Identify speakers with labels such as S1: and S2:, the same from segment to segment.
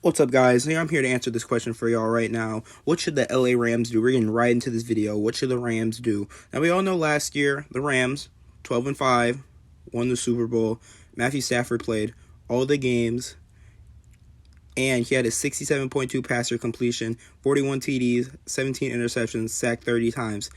S1: What's up, guys? I'm here to answer this question for y'all right now. What should the LA Rams do? We're getting right into this video. What should the Rams do? Now, we all know last year, the Rams, 12-5, won the Super Bowl. Matthew Stafford played all the games, and he had a 67.2 passer completion, 41 TDs, 17 interceptions, sacked 30 times.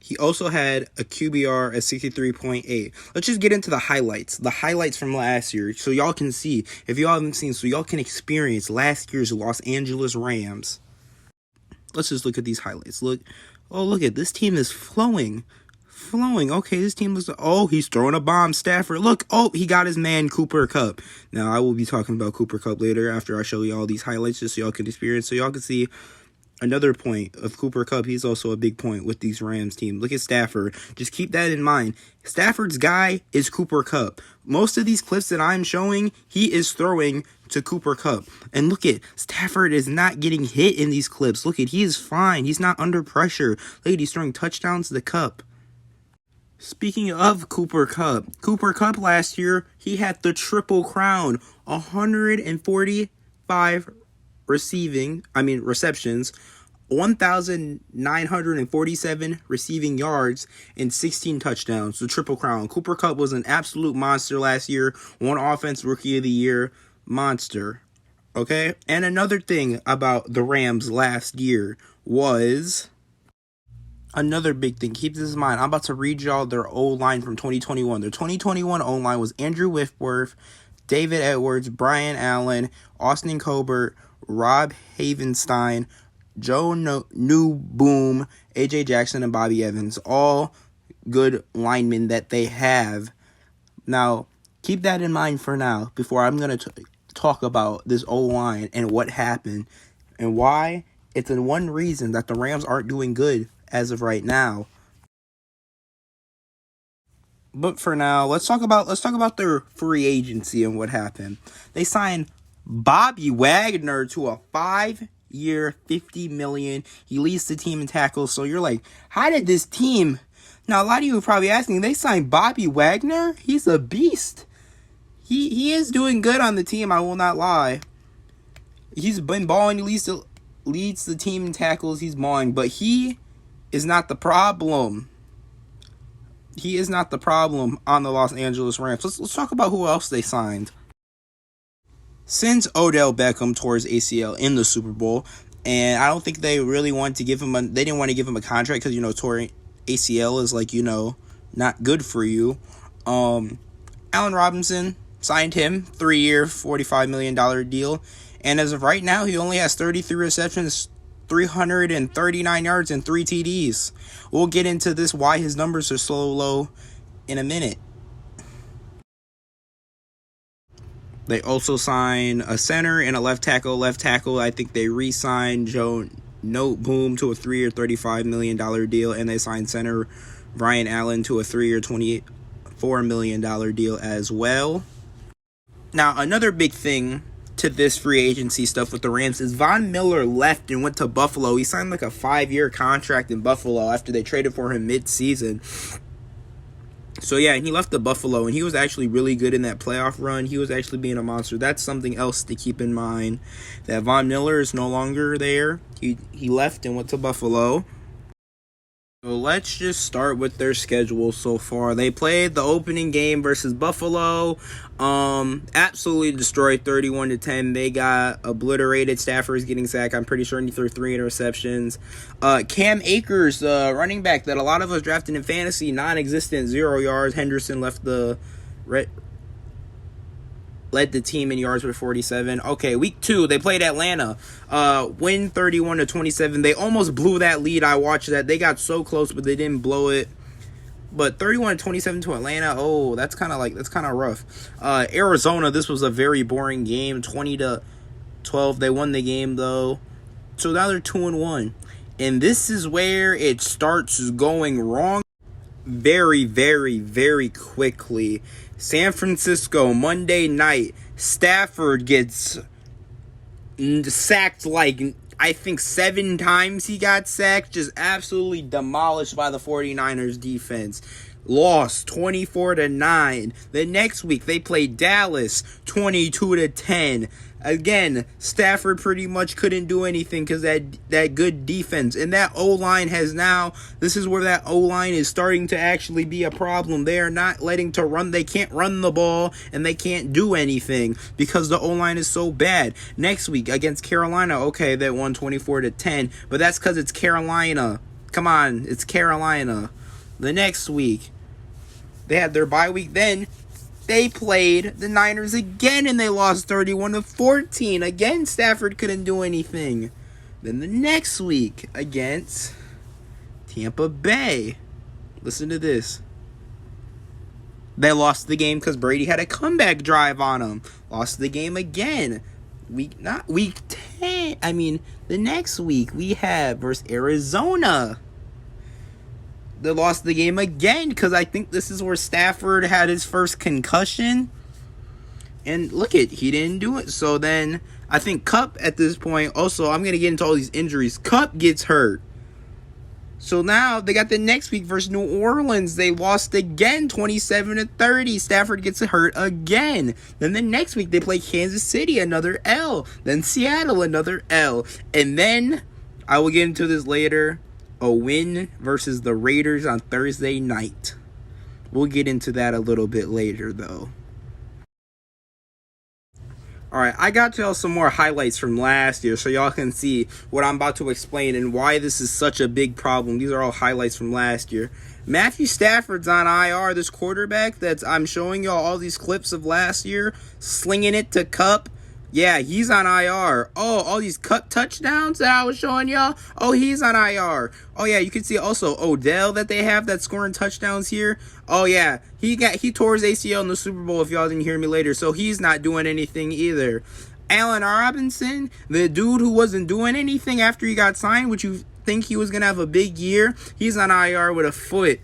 S1: He also had a QBR at 63.8. Let's just get into the highlights. The highlights from last year, so y'all can see. If y'all haven't seen, so y'all can experience last year's Los Angeles Rams. Let's just look at these highlights. Look at this team is flowing. Okay, this team looks. Oh, he's throwing a bomb. Stafford. Look. Oh, he got his man Cooper Kupp. Now, I will be talking about Cooper Kupp later after I show you all these highlights, just so y'all can experience, so y'all can see another point of Cooper Kupp. He's also a big point with these Rams team. Look at Stafford. Just keep that in mind. Stafford's guy is Cooper Kupp. Most of these clips that I'm showing, he is throwing to Cooper Kupp. And look at Stafford is not getting hit in these clips. Look at, he is fine. He's not under pressure. Look at, he's throwing touchdowns to Kupp. Speaking of Cooper Kupp last year, he had the triple crown. 145 receptions, 1,947 receiving yards, and 16 touchdowns. The triple crown. Cooper Kupp was an absolute monster last year. One offense rookie of the year monster. Okay? And another thing about the Rams last year was another big thing. Keep this in mind. I'm about to read y'all their O-line from 2021. Their 2021 O-line was Andrew Whitworth, David Edwards, Brian Allen, Austin Colbert, Rob Havenstein, Joe Newboom, AJ Jackson, and Bobby Evans. All good linemen that they have. Now, keep that in mind for now before I'm going to talk about this O-line and what happened and why it's the one reason that the Rams aren't doing good as of right now. But for now, let's talk about their free agency and what happened. They signed Bobby Wagner to a 5-year, $50 million. He leads the team in tackles. So you're like, how did this team? Now, a lot of you are probably asking, they signed Bobby Wagner? He's a beast. He is doing good on the team, I will not lie. He's been balling, he leads the team in tackles, he's balling, but he is not the problem. He is not the problem on the Los Angeles Rams. Let's talk about who else they signed. Since Odell Beckham tore his ACL in the Super Bowl, and I don't think they really wanted to give him they didn't want to give him a contract because, torn ACL is not good for you. Allen Robinson signed him, 3-year, $45 million deal. And as of right now, he only has 33 receptions, 339 yards, and 3 TDs. We'll get into this, why his numbers are so low, in a minute. They also signed a center and a left tackle. I think they re-signed Joe Noteboom to a 3-year, $35 million deal. And they signed center Brian Allen to a 3-year, $24 million deal as well. Now, another big thing to this free agency stuff with the Rams is Von Miller left and went to Buffalo. He signed a 5-year contract in Buffalo after they traded for him mid-season. So yeah, he left the Buffalo, and he was actually really good in that playoff run. He was actually being a monster. That's something else to keep in mind, that Von Miller is no longer there. He left and went to Buffalo. So let's just start with their schedule so far. They played the opening game versus Buffalo. Absolutely destroyed 31-10. They got obliterated. Stafford's getting sacked. I'm pretty sure he threw 3 interceptions. Cam Akers, running back that a lot of us drafted in fantasy, non-existent, 0 yards. Henderson led the team in yards with 47. Okay, week 2, they played Atlanta. Win 31-27. They almost blew that lead. I watched that. They got so close, but they didn't blow it. But 31-27 to Atlanta. Oh, that's kind of rough. Arizona, this was a very boring game. 20-12. They won the game though. So now they're 2-1. And this is where it starts going wrong very, very, very quickly. San Francisco, Monday night, Stafford gets sacked I think 7 times he got sacked. Just absolutely demolished by the 49ers defense. Lost 24-9. The next week they played Dallas 22-10. Again, Stafford pretty much couldn't do anything because that good defense. And that O-line has now, this is where that O-line is starting to actually be a problem. They are not letting to run. They can't run the ball and they can't do anything because the O-line is so bad. Next week against Carolina, okay, they won 24-10, but that's because it's Carolina. Come on, it's Carolina. The next week, they had their bye week. Then they played the Niners again and they lost 31-14. Again, Stafford couldn't do anything. Then the next week against Tampa Bay. Listen to this. They lost the game because Brady had a comeback drive on them. Lost the game again. Week 10. The next week we have versus Arizona. They lost the game again because I think this is where Stafford had his first concussion. And look he didn't do it. So then I think Kupp at this point, also I'm going to get into all these injuries. Kupp gets hurt. So now they got the next week versus New Orleans. They lost again 27-30. Stafford gets hurt again. Then the next week they play Kansas City, another L. Then Seattle, another L. And then, I will get into this later, a win versus the Raiders on Thursday night. We'll get into that a little bit later, though. Alright, I got y'all some more highlights from last year so y'all can see what I'm about to explain and why this is such a big problem. These are all highlights from last year. Matthew Stafford's on IR, this quarterback I'm showing y'all all these clips of last year, slinging it to Kupp. Yeah, he's on IR. Oh, all these cut touchdowns that I was showing y'all. Oh, he's on IR. Oh, yeah, you can see also Odell that they have that's scoring touchdowns here. Oh, yeah, he tore his ACL in the Super Bowl if y'all didn't hear me later, so he's not doing anything either. Allen Robinson, the dude who wasn't doing anything after he got signed, which you think he was going to have a big year, he's on IR with a foot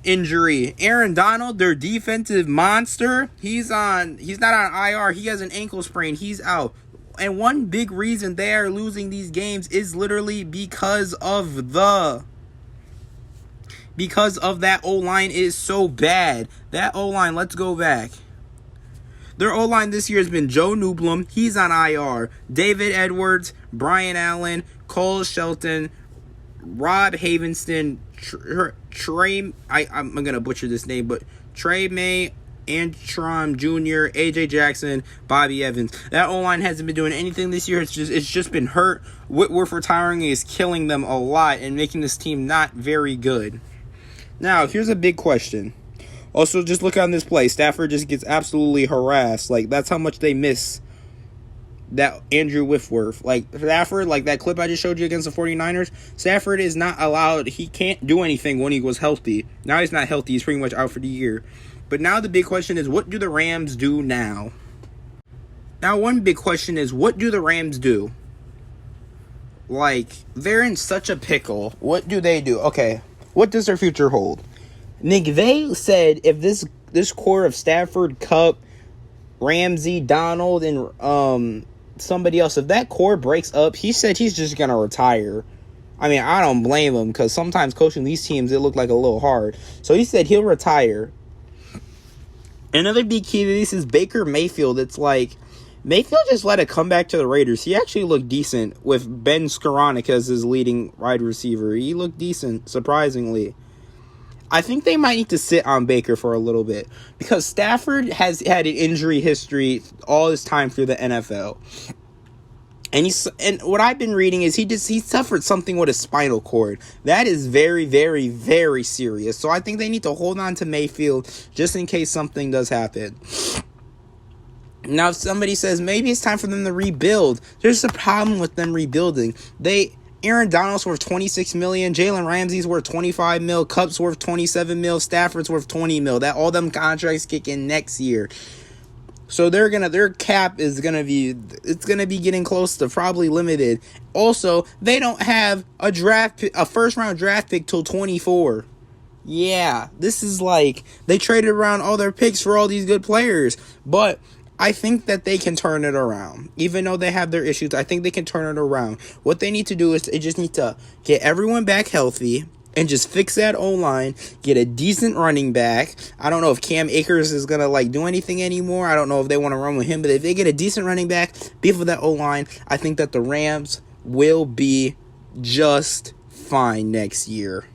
S1: injury. Aaron Donald, their defensive monster, he's not on IR. He has an ankle sprain. He's out. And one big reason they are losing these games is literally because of that O-line is so bad. That O-line, let's go back. Their O-line this year has been Joe Newblum. He's on IR. David Edwards, Brian Allen, Cole Shelton, Rob Havenston, I'm going to butcher this name, but Trey May, Antron Jr., AJ Jackson, Bobby Evans. That O-line hasn't been doing anything this year. It's just been hurt. Whitworth retiring is killing them a lot and making this team not very good. Now, here's a big question. Also, just look on this play. Stafford just gets absolutely harassed. Like, that's how much they miss that Andrew Whitworth. Like, Stafford, like that clip I just showed you against the 49ers, Stafford is not allowed. He can't do anything when he was healthy. Now he's not healthy. He's pretty much out for the year. But now the big question is, what do the Rams do now? Now, one big question is, what do the Rams do? Like, they're in such a pickle. What do they do? Okay, what does their future hold? McVay said if this core of Stafford, Kupp, Ramsey, Donald, and somebody else, if that core breaks up, he said he's just going to retire. I mean, I don't blame him because sometimes coaching these teams, it looked like a little hard. So he said he'll retire. Another big key to this is Baker Mayfield. It's like, Mayfield just let it come back to the Raiders. He actually looked decent with Ben Skoranek as his leading wide receiver. He looked decent, surprisingly. I think they might need to sit on Baker for a little bit because Stafford has had an injury history all his time through the NFL. And what I've been reading is he suffered something with his spinal cord. That is very, very, very serious. So I think they need to hold on to Mayfield just in case something does happen. Now, if somebody says maybe it's time for them to rebuild, there's a problem with them rebuilding. Aaron Donald's worth $26 million, Jalen Ramsey's worth $25 million, Kupp's worth $27 million, Stafford's worth $20 million. That all them contracts kick in next year. So their cap is gonna be getting close to probably limited. Also, they don't have a first round draft pick till 24. Yeah, this is like they traded around all their picks for all these good players, but I think that they can turn it around. Even though they have their issues, I think they can turn it around. What they need to do is they just need to get everyone back healthy. and just fix that O-line, get a decent running back. I don't know if Cam Akers is going to, like, do anything anymore. I don't know if they want to run with him, but if they get a decent running back, beef with that O-line, I think that the Rams will be just fine next year.